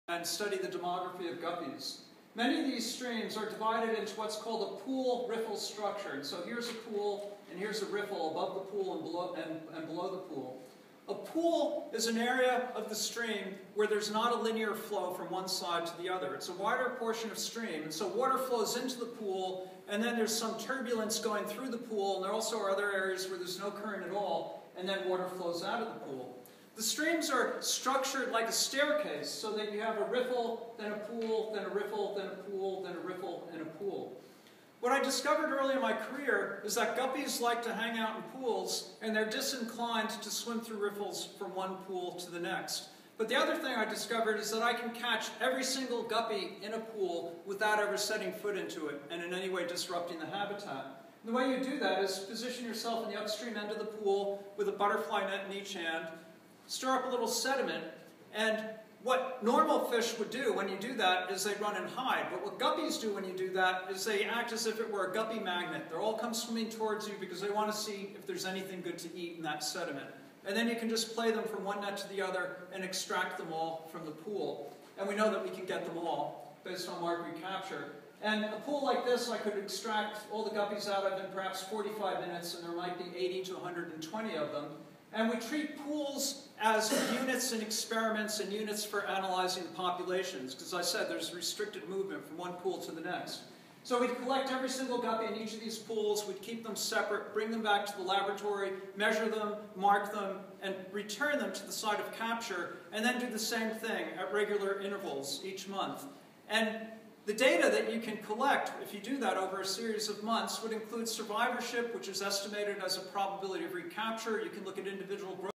and study the demography of guppies. Many of these streams are divided into what's called a pool-riffle structure. And so here's a pool, and here's a riffle above the pool and below the pool. A pool is an area of the stream where there's not a linear flow from one side to the other. It's a wider portion of stream, and so water flows into the pool, and then there's some turbulence going through the pool, and there also are other areas where there's no current at all, and then water flows out of the pool. The streams are structured like a staircase, so that you have a riffle, then a pool, then a riffle, then a pool, then a riffle, and a pool. What I discovered early in my career is that guppies like to hang out in pools, and they're disinclined to swim through riffles from one pool to the next. But the other thing I discovered is that I can catch every single guppy in a pool without ever setting foot into it and in any way disrupting the habitat. And the way you do that is position yourself in the upstream end of the pool with a butterfly net in each hand, stir up a little sediment, and what normal fish would do when you do that is they run and hide. But what guppies do when you do that is they act as if it were a guppy magnet. They all come swimming towards you because they want to see if there's anything good to eat in that sediment. And then you can just play them from one net to the other and extract them all from the pool. And we know that we can get them all based on mark recapture. And a pool like this I could extract all the guppies out of in perhaps 45 minutes, and there might be 80 to 120 of them. And we treat pools as units in experiments and units for analyzing the populations. Because as I said, there's restricted movement from one pool to the next. So we'd collect every single guppy in each of these pools, we'd keep them separate, bring them back to the laboratory, measure them, mark them, and return them to the site of capture, and then do the same thing at regular intervals each month. And the data that you can collect, if you do that over a series of months, would include survivorship, which is estimated as a probability of recapture. You can look at individual growth